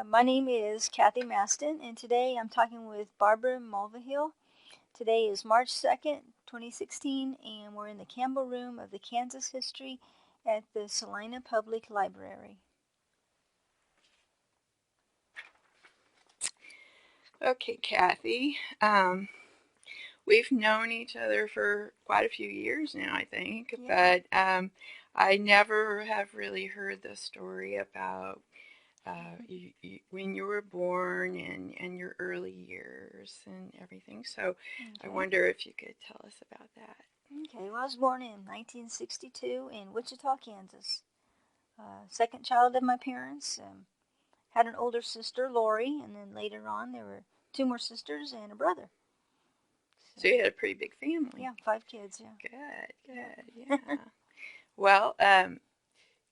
My name is Kathy Mastin, and today I'm talking with Barbara Mulvihill. Today is March 2nd, 2016, and we're in the Campbell Room of the Kansas History at the Salina Public Library. Okay, Kathy. We've known each other for quite a few years now, I think, Yeah. but I never have really heard the story about when you were born and your early years and everything. So I Okay. wonder if you could tell us about that. Okay, well, I was born in 1962 in Wichita, Kansas. Second child of my parents. Had an older sister, Lori, and then later on there were two more sisters and a brother. So you had a pretty big family. Yeah, 5 kids, yeah. Good, yeah. Well,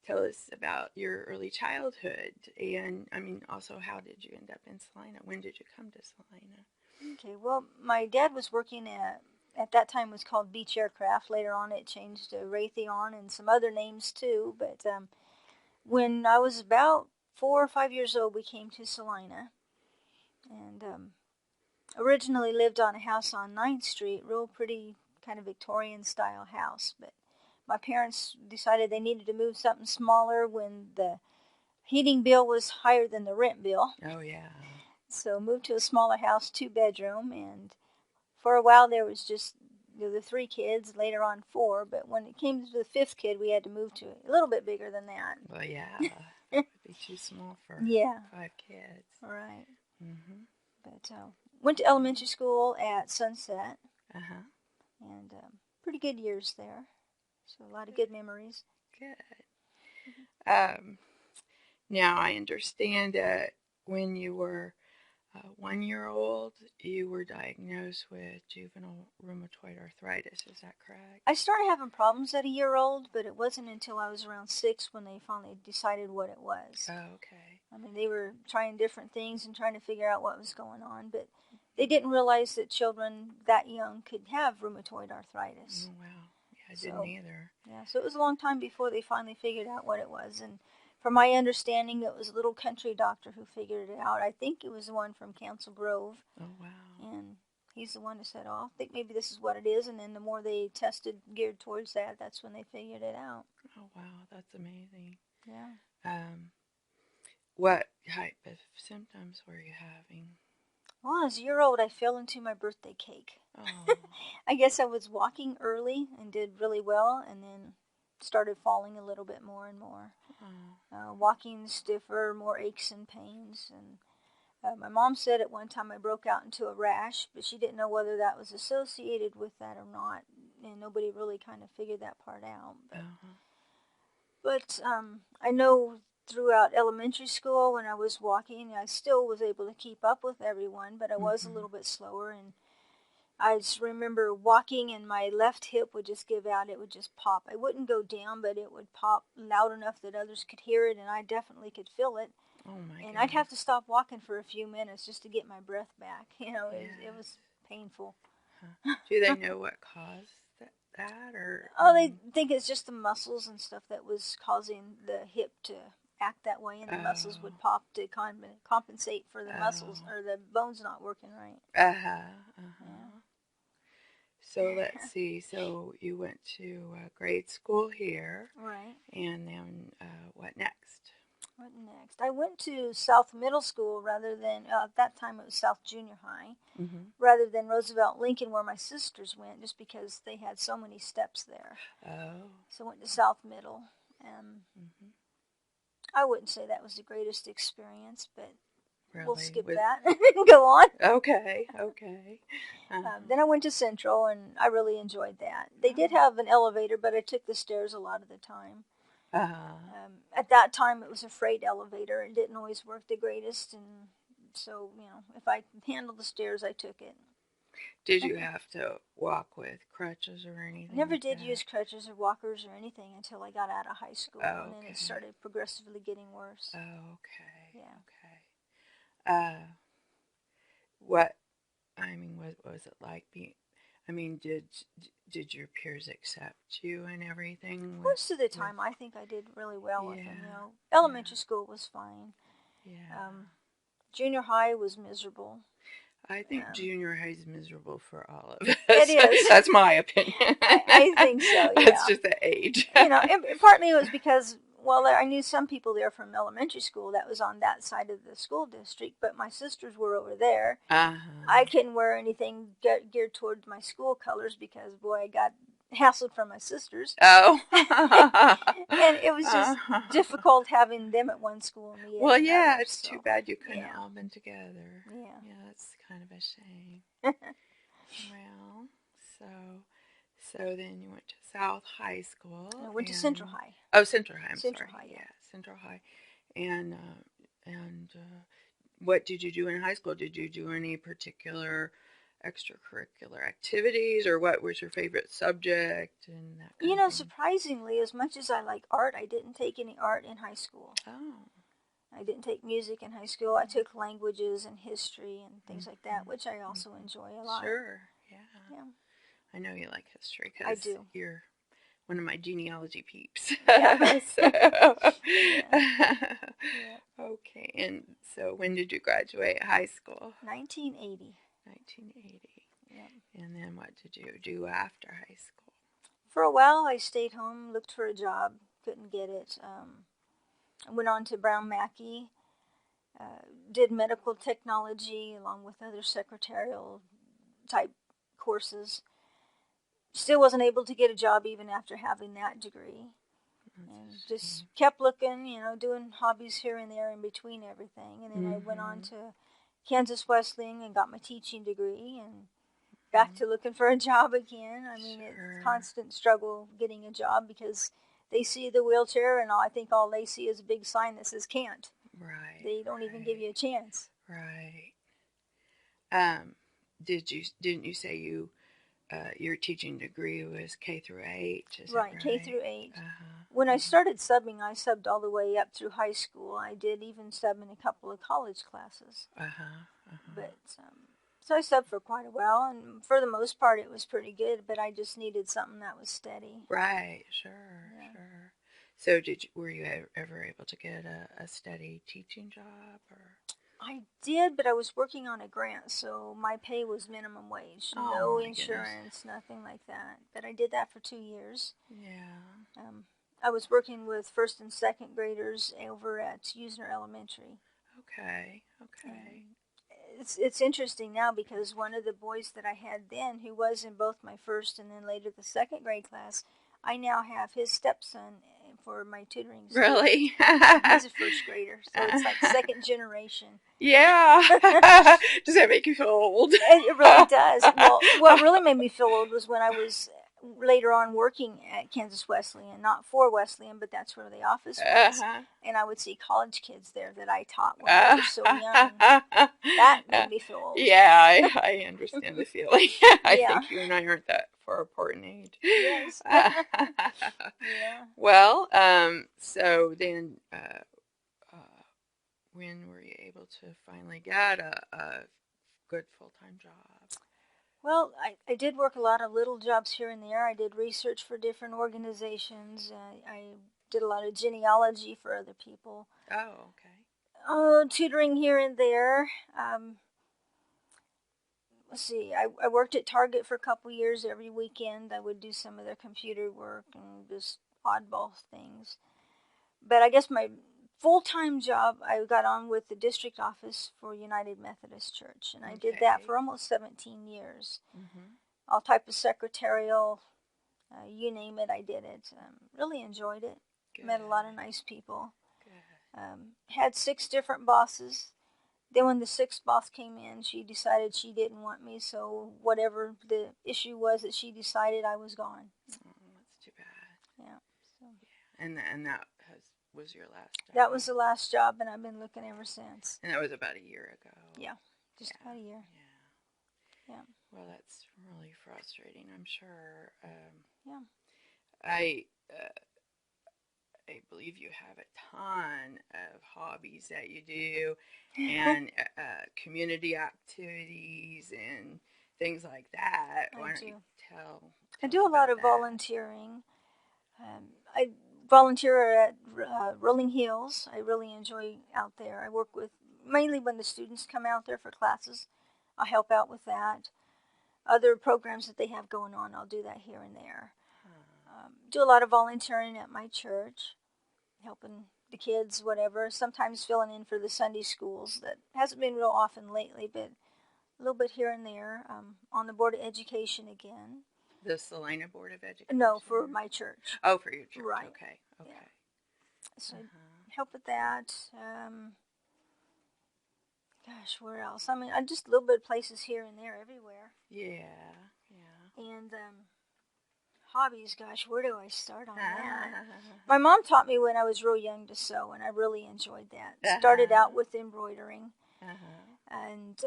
tell us about your early childhood, and also how did you end up in Salina? When did you come to Salina? Okay, well, my dad was working at that time it was called Beach Aircraft. Later on, it changed to Raytheon and some other names too. But when I was about 4 or 5 years old, we came to Salina, and originally lived on a house on 9th Street, real pretty kind of Victorian style house. But my parents decided they needed to move something smaller when the heating bill was higher than the rent bill. Oh, yeah. So moved to a smaller house, 2 bedroom, and for a while there was just the 3 kids, later on 4, but when it came to the 5th kid we had to move to a little bit bigger than that. Well, yeah, that would be too small for Yeah. 5 kids. Right. Mm-hmm. But went to elementary school at Sunset, Uh-huh. and pretty good years there, so a lot of good memories. Good. Now I understand that when you were 1 year old, you were diagnosed with juvenile rheumatoid arthritis. Is that correct? I started having problems at a year old, but it wasn't until I was around 6 when they finally decided what it was. Oh, okay. I mean, they were trying different things and trying to figure out what was going on, but they didn't realize that children that young could have rheumatoid arthritis. Oh, wow. Yeah, I didn't either. Yeah, so it was a long time before they finally figured out what it was. And from my understanding, it was a little country doctor who figured it out. I think it was the one from Council Grove. Oh, wow. And he's the one who said, oh, I think maybe this is what it is. And then the more they tested geared towards that, that's when they figured it out. Oh, wow. That's amazing. Yeah. What type of symptoms were you having? Well, as a year old, I fell into my birthday cake. Oh. I guess I was walking early and did really well, and then started falling a little bit more and more. Oh. Walking stiffer, more aches and pains. And my mom said at one time I broke out into a rash, but she didn't know whether that was associated with that or not, and nobody really kind of figured that part out. But I know throughout elementary school when I was walking, I still was able to keep up with everyone, but I was a little bit slower. And I just remember walking and my left hip would just give out. It would just pop. I wouldn't go down, but it would pop loud enough that others could hear it, and I definitely could feel it. Oh, my And goodness. I'd have to stop walking for a few minutes just to get my breath back. You know, it was painful. Huh. Do they know what caused that or? Oh, they think it's just the muscles and stuff that was causing the hip to act that way, and the muscles would pop to compensate for the muscles or the bones not working right. Yeah. So let's see. So you went to grade school here. Right. And then what next? What next? I went to South Middle School rather than, at that time it was South Junior High, rather than Roosevelt Lincoln where my sisters went, just because they had so many steps there. Oh. So I went to South Middle. I wouldn't say that was the greatest experience, but we'll skip that and go on. Okay. Then I went to Central, and I really enjoyed that. They did have an elevator, but I took the stairs a lot of the time. At that time, it was a freight elevator. It didn't always work the greatest, and so, if I handled the stairs, I took it. Did you have to walk with crutches or anything? I never did use crutches or walkers or anything until I got out of high school, and then it started progressively getting worse. Oh, okay. Yeah. Okay. What was it like being? Did your peers accept you and everything? Most of the time, I think I did really well with them. Elementary school was fine. Yeah. Junior high was miserable. I think junior high is miserable for all of It us. is. That's my opinion. I think so, That's yeah. just the age. And partly it was because, well, I knew some people there from elementary school that was on that side of the school district, but my sisters were over there. I couldn't wear anything geared towards my school colors because, boy, I got hassled from my sisters. Oh. And it was just difficult having them at one school and me at Well, another. yeah, it's So, too bad you couldn't yeah. all been together. Yeah. Yeah, that's kind of a shame. Well, so then you went to South High School. I went to Central High. Oh, Central High. I'm Central sorry. High, yeah. Central High. And what did you do in high school? Did you do any particular extracurricular activities, or what was your favorite subject and that kind of thing? Surprisingly, as much as I like art, I didn't take any art in high school. Oh. I didn't take music in high school. I took languages and history and things like that, which I also enjoy a lot. Sure, yeah. Yeah. I know you like history I because do. you're one of my genealogy peeps. Yeah. Yeah. Okay, and so when did you graduate high school? 1980. 1980. Yeah. And then what did you do after high school? For a while, I stayed home, looked for a job, couldn't get it. I went on to Brown Mackey, did medical technology along with other secretarial type courses. Still wasn't able to get a job even after having that degree. And just kept looking, doing hobbies here and there in between everything. And then I went on to Kansas Wesleyan and got my teaching degree and back to looking for a job again. I mean, it's a constant struggle getting a job because they see the wheelchair and I think all they see is a big sign that says can't. Right. They don't even give you a chance. Right. Didn't you say your teaching degree was K through 8? Is Right, that K right? through 8. Uh-huh. When I started subbing, I subbed all the way up through high school. I did even sub in a couple of college classes. But so I subbed for quite a while, and for the most part, it was pretty good. But I just needed something that was steady. Right. Sure. So were you ever able to get a steady teaching job, or? I did, but I was working on a grant, so my pay was minimum wage. No insurance, nothing like that. But I did that for 2 years. Yeah. I was working with first and second graders over at Usner Elementary. Okay. It's interesting now because one of the boys that I had then, who was in both my first and then later the second grade class, I now have his stepson for my tutoring student. Really? He's a first grader, so it's like second generation. Yeah. Does that make you feel old? It really does. Well, what really made me feel old was when I was later on working at Kansas Wesleyan, not for Wesleyan, but that's where the office was. And I would see college kids there that I taught when they were so young. That made me feel old. Yeah, I understand the feeling. I think you and I aren't that far apart in age. Yes. Yeah. Well, so then when were you able to finally get a good full-time job? Well, I did work a lot of little jobs here and there. I did research for different organizations. I did a lot of genealogy for other people. Oh, okay. Tutoring here and there. Let's see. I worked at Target for a couple years. Every weekend I would do some of their computer work and just oddball things. But I guess my full-time job, I got on with the district office for United Methodist Church, and I did that for almost 17 years. All type of secretarial, you name it, I did it. Really enjoyed it. Good. Met a lot of nice people. Had 6 different bosses. Then when the 6th boss came in, she decided she didn't want me, so whatever the issue was that she decided, I was gone. Oh, that's too bad. Yeah. So. And that was your last job? That was the last job, and I've been looking ever since. And that was about a year ago? Yeah, just about a year. Yeah. Well, that's really frustrating, I'm sure. Yeah. I believe you have a ton of hobbies that you do, and community activities and things like that. Why don't you tell I do a lot of that? volunteering. I volunteer at Rolling Hills. I really enjoy out there. I work with mainly when the students come out there for classes. I help out with that. Other programs that they have going on, I'll do that here and there. Do a lot of volunteering at my church, helping the kids, whatever. Sometimes filling in for the Sunday schools. That hasn't been real often lately, but a little bit here and there. On the Board of Education again. The Salina Board of Education? No, for my church. Oh, for your church. Right. Okay. Okay. Yeah. So help with that. Gosh, where else? I mean, just a little bit of places here and there, everywhere. Yeah. Yeah. And hobbies, gosh, where do I start on that? My mom taught me when I was real young to sew, and I really enjoyed that. Started out with embroidering. And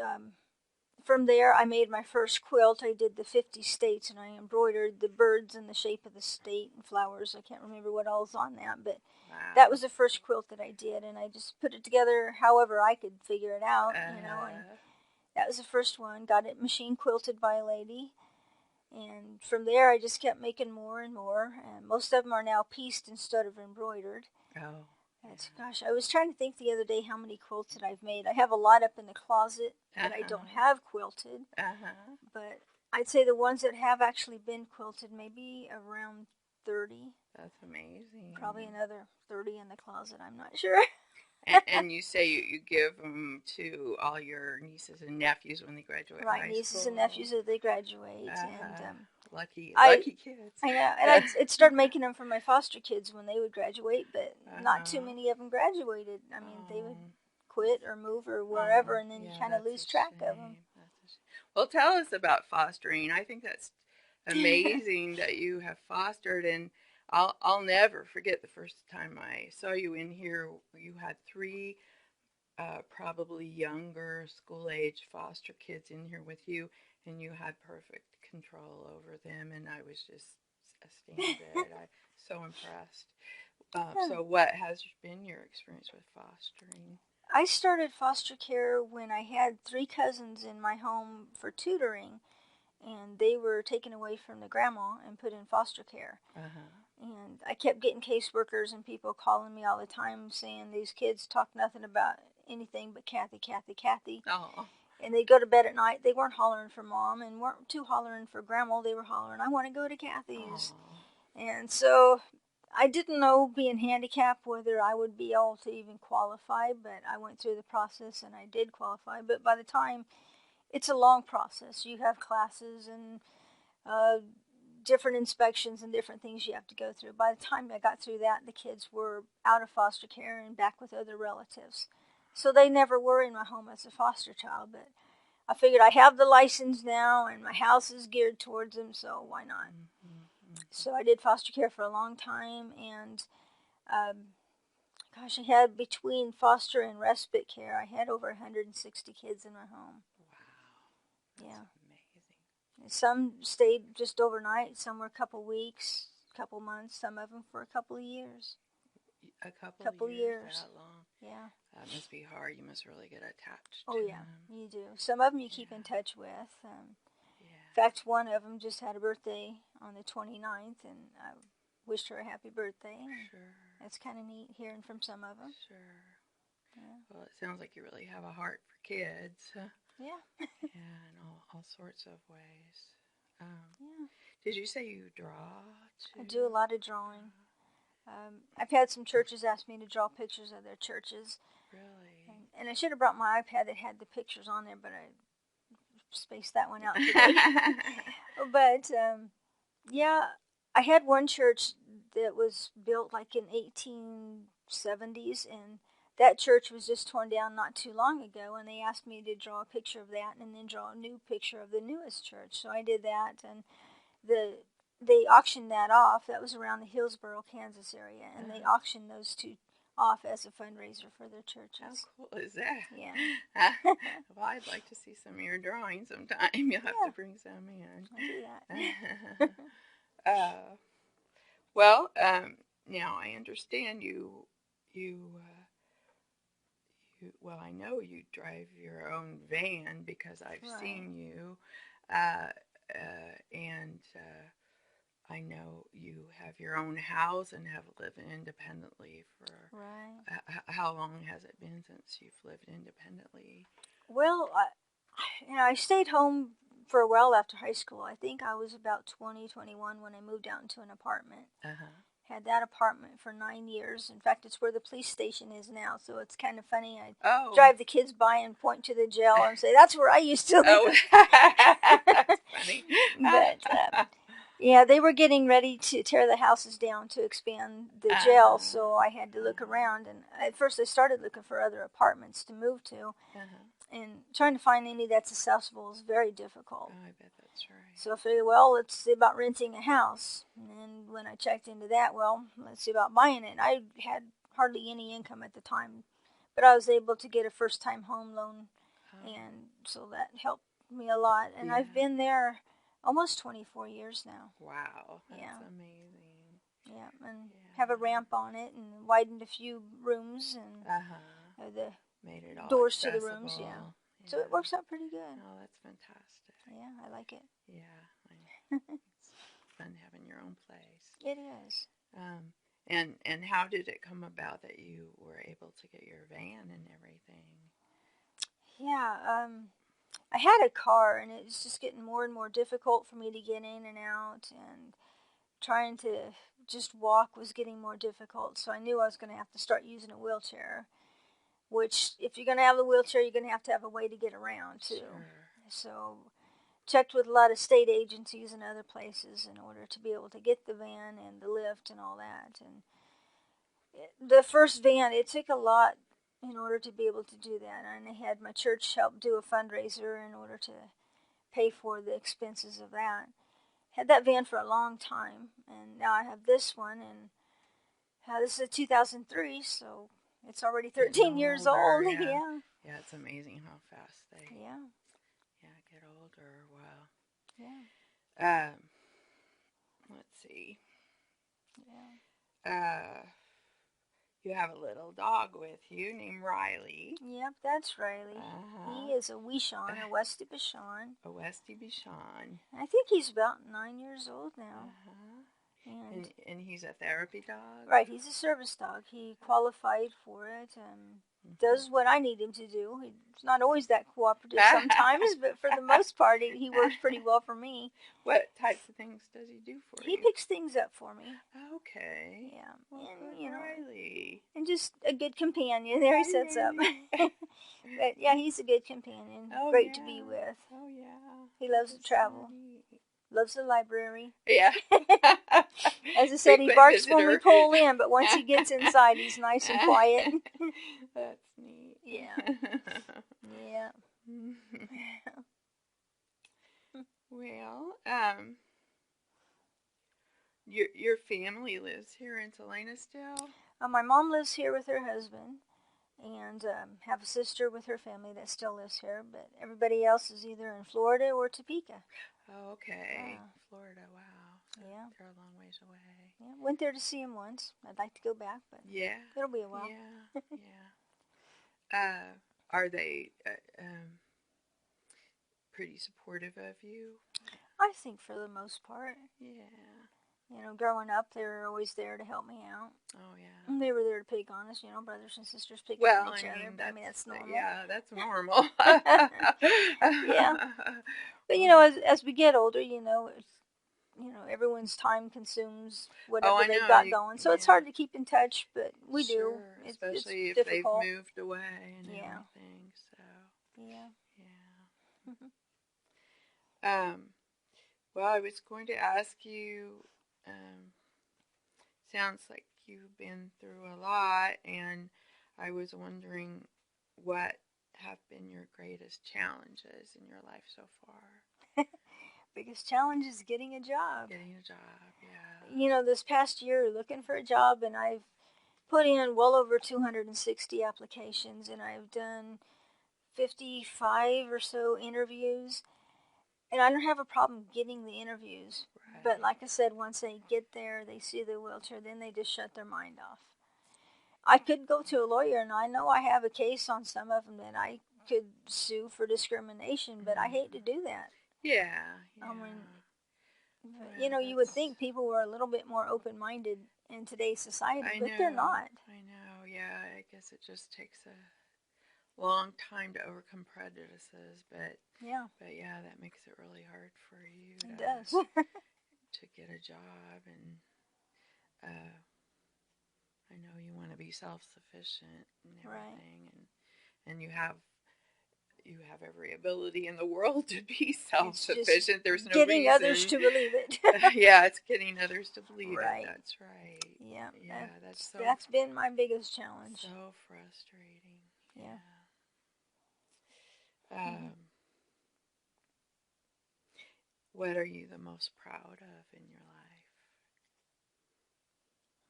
from there, I made my first quilt. I did the 50 states, and I embroidered the birds in the shape of the state and flowers. I can't remember what all's on that, but that was the first quilt that I did, and I just put it together however I could figure it out, and that was the first one. Got it machine quilted by a lady, and from there I just kept making more and more, and most of them are now pieced instead of embroidered. Oh. Gosh, I was trying to think the other day how many quilts that I've made. I have a lot up in the closet that I don't have quilted, but I'd say the ones that have actually been quilted, maybe around 30. That's amazing. Probably another 30 in the closet, I'm not sure. And you say you give them to all your nieces and nephews when they graduate high school. Right, nieces and nephews as they graduate. And lucky kids. I know, and I'd start making them for my foster kids when they would graduate, but not too many of them graduated. I mean, they would quit or move or wherever, and then you kind of lose track of them. Well, tell us about fostering. I think that's amazing that you have fostered, and I'll never forget the first time I saw you in here. You had 3 probably younger school-age foster kids in here with you, and you had perfect control over them, and I was just astounded. I'm so impressed. So what has been your experience with fostering? I started foster care when I had 3 cousins in my home for tutoring, and they were taken away from the grandma and put in foster care. And I kept getting caseworkers and people calling me all the time saying these kids talk nothing about anything but Kathy, Kathy, Kathy. Oh. And they'd go to bed at night. They weren't hollering for mom and weren't too hollering for grandma. They were hollering, I want to go to Kathy's. Oh. And so I didn't know, being handicapped, whether I would be able to even qualify, but I went through the process and I did qualify. But by the time, it's a long process. You have classes and different inspections and different things you have to go through. By the time I got through that, the kids were out of foster care and back with other relatives. So they never were in my home as a foster child, but I figured I have the license now and my house is geared towards them, so why not? So I did foster care for a long time, and gosh, I had, between foster and respite care, I had over 160 kids in my home. Wow. That's amazing. Some stayed just overnight, some were a couple weeks, a couple months, some of them for a couple of years. A couple years? That long? Yeah. That must be hard. You must really get attached to them. You do. Some of them you keep in touch with. In fact, one of them just had a birthday on the 29th, and I wished her a happy birthday. Sure. That's kind of neat hearing from some of them. Sure. Yeah. Well, it sounds like you really have a heart for kids. Yeah. In all sorts of ways. Did you say you draw too? I do a lot of drawing. I've had some churches ask me to draw pictures of their churches. Really? And I should have brought my iPad that had the pictures on there, but I spaced that one out today. But, yeah, I had one church that was built like in 1870s, and that church was just torn down not too long ago, and they asked me to draw a picture of that and then draw a new picture of the newest church. So I did that, and they auctioned that off. That was around the Hillsboro, Kansas area, and they auctioned those 2 off as a fundraiser for their churches. How cool is that? Yeah. Well, I'd like to see some of your drawings sometime. You'll have to bring some in. I'll do that. Well, now I understand you well, I know you drive your own van because I've seen you, and I know you have your own house and have lived independently for Right. how long has it been since you've lived independently? Well, I stayed home for a while after high school. I think I was about 20, 21 when I moved out into an apartment. Uh-huh. Had that apartment for 9 years. In fact, it's where the police station is now, so it's kind of funny. I Oh. drive the kids by and point to the jail and say, "That's where I used to Oh, live." that's funny. But yeah, they were getting ready to tear the houses down to expand the jail, so I had to look around. And at first, I started looking for other apartments to move to, and trying to find any that's accessible is very difficult. Oh, I bet that's right. So I figured, well, let's see about renting a house. And then when I checked into that, well, let's see about buying it. I had hardly any income at the time, but I was able to get a first-time home loan, and so that helped me a lot. And Yeah. I've been there almost 24 years now. Wow, that's amazing. Yeah, and have a ramp on it and widened a few rooms and the made it all doors accessible. to the rooms. Yeah. So it works out pretty good. Oh, that's fantastic. Yeah, I like it. Yeah, it's fun having your own place. It is. And how did it come about that you were able to get your van and everything? Yeah, I had a car, and it's just getting more and more difficult for me to get in and out, and trying to just walk was getting more difficult. So I knew I was going to have to start using a wheelchair, which if you're going to have a wheelchair, you're going to have a way to get around too. Sure. So checked with a lot of state agencies and other places in order to be able to get the van and the lift and all that. And the first van, it took a lot in order to be able to do that. And I had my church help do a fundraiser in order to pay for the expenses of that. Had that van for a long time, and now I have this one, and this is a 2003, so it's already 13 years old. Yeah. Yeah, it's amazing how fast they get older. Wow. Yeah. Let's see. Yeah. You have a little dog with you named Riley. Yep, that's Riley. He is a Wishon, a Westie Bichon. A Westie Bichon. I think he's about 9 years old now. And he's a therapy dog? Right, he's a service dog. He qualified for it and does what I need him to do. He's not always that cooperative sometimes, but for the most part, he works pretty well for me. What types of things does he do for you? He picks things up for me. Okay. Yeah. Well, and, Riley. And just a good companion. There he sits up. But yeah, he's a good companion. Great to be with. Oh, yeah. He loves to travel. Loves the library. Yeah. As I said, he barks when we pull in, but once he gets inside, he's nice and quiet. That's neat. Yeah. Yeah. Well, your family lives here in Salina still? My mom lives here with her husband, and have a sister with her family that still lives here, but everybody else is either in Florida or Topeka. Oh, okay. Florida, wow. So yeah. They're a long ways away. Yeah, went there to see him once. I'd like to go back, but it'll be a while. Yeah, yeah. Are they pretty supportive of you? I think for the most part. Yeah. Growing up, they were always there to help me out. Oh, yeah. They were there to pick on us, brothers and sisters picking on each other. That's normal. Yeah, that's normal. Yeah. But, as we get older, everyone's time consumes whatever they've got going. So it's hard to keep in touch, but we do. Especially it's if difficult. They've moved away and everything. So. Yeah. Well, I was going to ask you, sounds like you've been through a lot, and I was wondering what have been your greatest challenges in your life so far? Biggest challenge is getting a job. Getting a job, yeah. This past year, looking for a job, and I've put in well over 260 applications, and I've done 55 or so interviews. And I don't have a problem getting the interviews. Right. But like I said, once they get there, they see the wheelchair, then they just shut their mind off. I could go to a lawyer, and I know I have a case on some of them that I could sue for discrimination, but I hate to do that. Yeah. But, Well, you would that's. think people were a little bit more open-minded in today's society, I but they're know. not. I know. Yeah, I guess it just takes a long time to overcome prejudices, Yeah, but yeah, that makes it really hard for you it does. to get a job, and uh, I know you want to be self-sufficient and Right. everything, and you have every ability in the world to be It's just self-sufficient. There's no getting others reason. to believe it. Yeah, it's getting others to believe it. Right. That's right. Yeah, Yeah, that's that's been my biggest challenge. so frustrating. Yeah. Yeah. Mhm. What are you the most proud of in your life?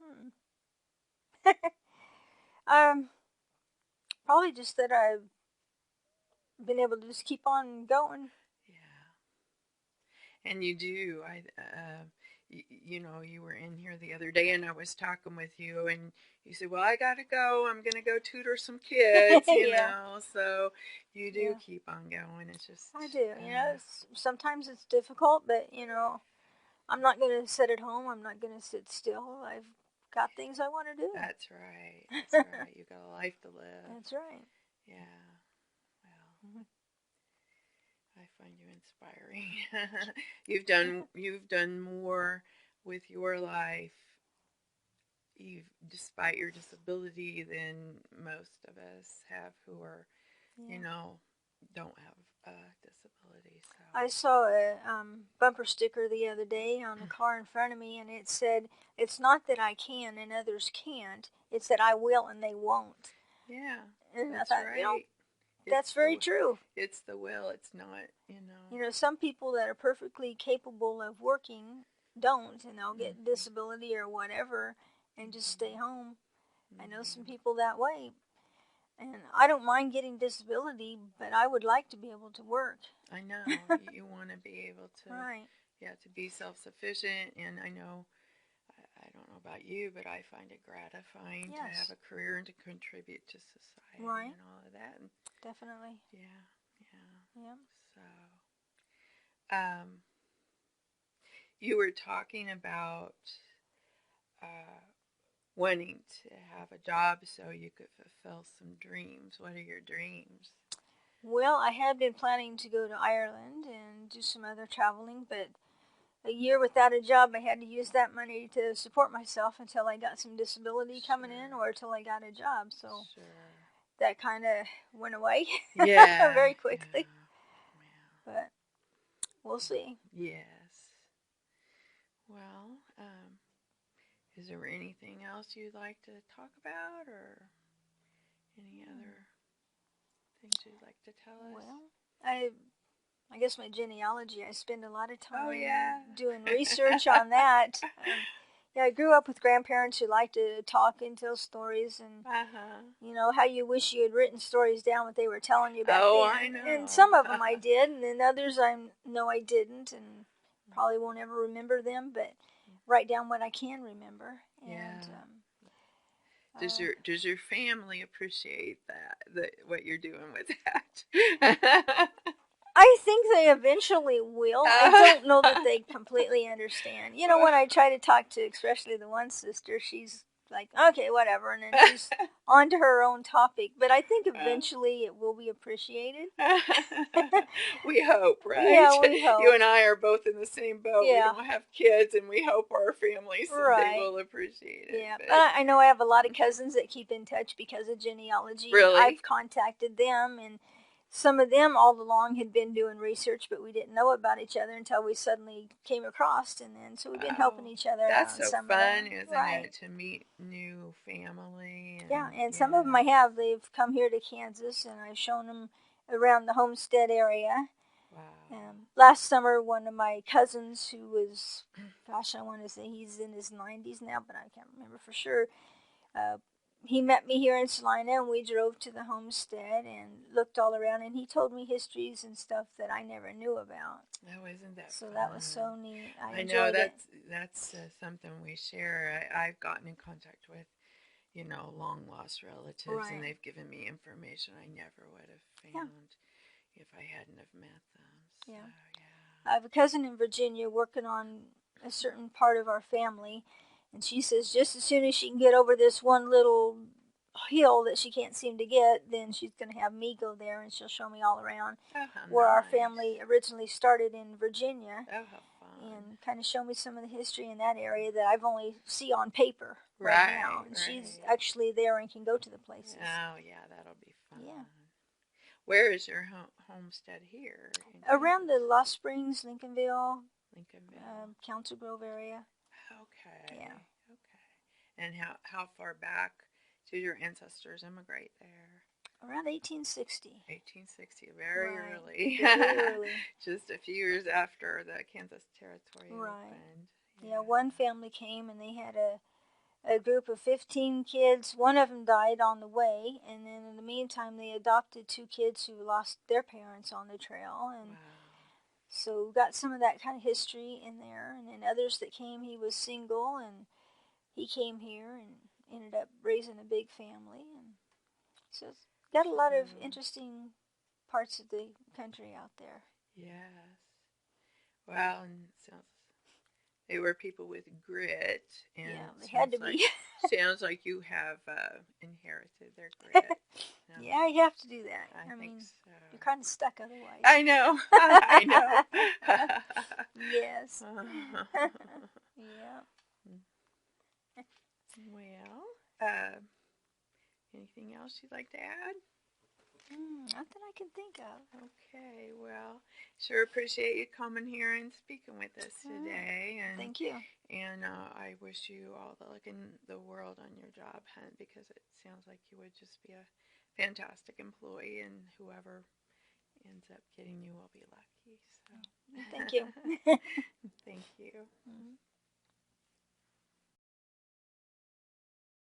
Hmm. um, Probably just that I've been able to just keep on going. Yeah, and you do. You know, you were in here the other day, and I was talking with you, and you said, "Well, I gotta go. I'm gonna go tutor some kids." You Yeah, know, so you do yeah, keep on going. It's I just, do. Sometimes it's difficult, but I'm not gonna sit at home. I'm not gonna sit still. I've got things I want to do. that's right. That's right. You got a life to live. That's right. Yeah. Well, Mhm. I find you inspiring. You've done more with your life, despite your disability, than most of us have who are, you Yeah. know, don't have a disability. I saw a bumper sticker the other day on the car in front of me, and it said, "It's not that I can and others can't. It's that I will and they won't." Yeah, And I that's thought, right. that's It's very the true. it's the will. It's not, you know. Some people that are perfectly capable of working don't, and they'll get Mm-hmm, disability or whatever and just stay mm-hmm, home. I know some mm-hmm. people that way, and I don't mind getting disability, but I would like to be able to work. I know you want to be able to, Right. yeah, to be self-sufficient, and I know I don't know about you, but I find it gratifying to have Yes. a career and to contribute to society Right. and all of that. And Definitely. yeah, yeah. Yeah. So, you were talking about uh, wanting to have a job so you could fulfill some dreams. What are your dreams? Well, I had been planning to go to Ireland and do some other traveling, but a year without a job, I had to use that money to support myself until I got some disability coming in Sure, or until I got a job. So sure. that kind of went away Yeah, very quickly. yeah, But we'll see. yeah. Yes. Well, is there anything else you'd like to talk about, or any Hmm. other things you'd like to tell us? Well, I guess my genealogy, I spend a lot of Oh, time yeah. doing research on that. Yeah, I grew up with grandparents who liked to talk and tell stories, and Uh-huh. how you wish you had written stories down what they were telling you back Oh, then. I And know. some of them I did, and then others I know I didn't, and probably won't ever remember them, but write down what I can remember. And Yeah. uh, Does your family appreciate what you're doing with that? I think they eventually will. I don't know that they completely understand. When I try to talk to, especially the one sister, she's like, okay, whatever, and then she's on to her own topic. But I think eventually it will be appreciated. We hope, right? Yeah, we You hope. and I are both in the same boat. We Yeah, don't have kids, and we hope our families someday right. will appreciate it. Yeah, but But I know I have a lot of cousins that keep in touch because of genealogy, and really, I've contacted them, and some of them all along had been doing research, but we didn't know about each other until we suddenly came across, and then so we've been helping oh, each other out that's on so some of that. fun, isn't Right. it? To meet new family Yeah, and and some of them I yes, have. They've come here to Kansas, and I've shown them around the Homestead area. wow, Last summer, one of my cousins, who was, gosh, I want to say he's in his 90s now, but I can't remember for sure. Uh, he met me here in Salina, and we drove to the homestead and looked all around, and he told me histories and stuff that I never knew about. oh, isn't that So that was fun? so neat. I I know enjoyed it. that's something we share. I've gotten in contact with long lost relatives, and Right. they've given me information I never would have Yeah. found if I hadn't have met them. So Yeah. yeah. I have a cousin in Virginia working on a certain part of our family, and she says just as soon as she can get over this one little hill that she can't seem to get, then she's going to have me go there and she'll show me all around Oh, how where our nice. family originally started in Virginia. Oh, how fun. And kind of show me some of the history in that area that I've only see on paper right now. Right, And she's right. actually there and can go to the places. Oh, yeah, that'll be fun. Yeah. Where is your homestead here in Around the Kansas? Lost Springs, Lincolnville, Lincolnville. Council Grove area. Okay, Yeah. okay. And how far back did your ancestors immigrate there? Around 1860. 1860, very Right. early. Very early. Just a few years after the Kansas Territory Right. opened. Yeah, one family came and they had a group of 15 kids. One of them died on the way, and then in the meantime, they adopted two kids who lost their parents on the trail. And Wow. so got some of that kind of history in there. And then others that came, he was single, and he came here and ended up raising a big family. And so it's got a lot of interesting parts of the country out there. Yes. Well, and sounds they were people with grit, and Yeah, they had to be. sounds like you have inherited their grit. No, Yeah, you have to do that. I think mean, so. you're kind of stuck otherwise. I know. I know. Yes. Yeah. Well, anything else you'd like to add? Not that I can think of. Okay, well, sure appreciate you coming here and speaking with us today. And thank you. And I wish you all the luck in the world on your job hunt, because it sounds like you would just be a fantastic employee, and whoever ends up getting you will be lucky. So Thank you. thank you. Mm-hmm.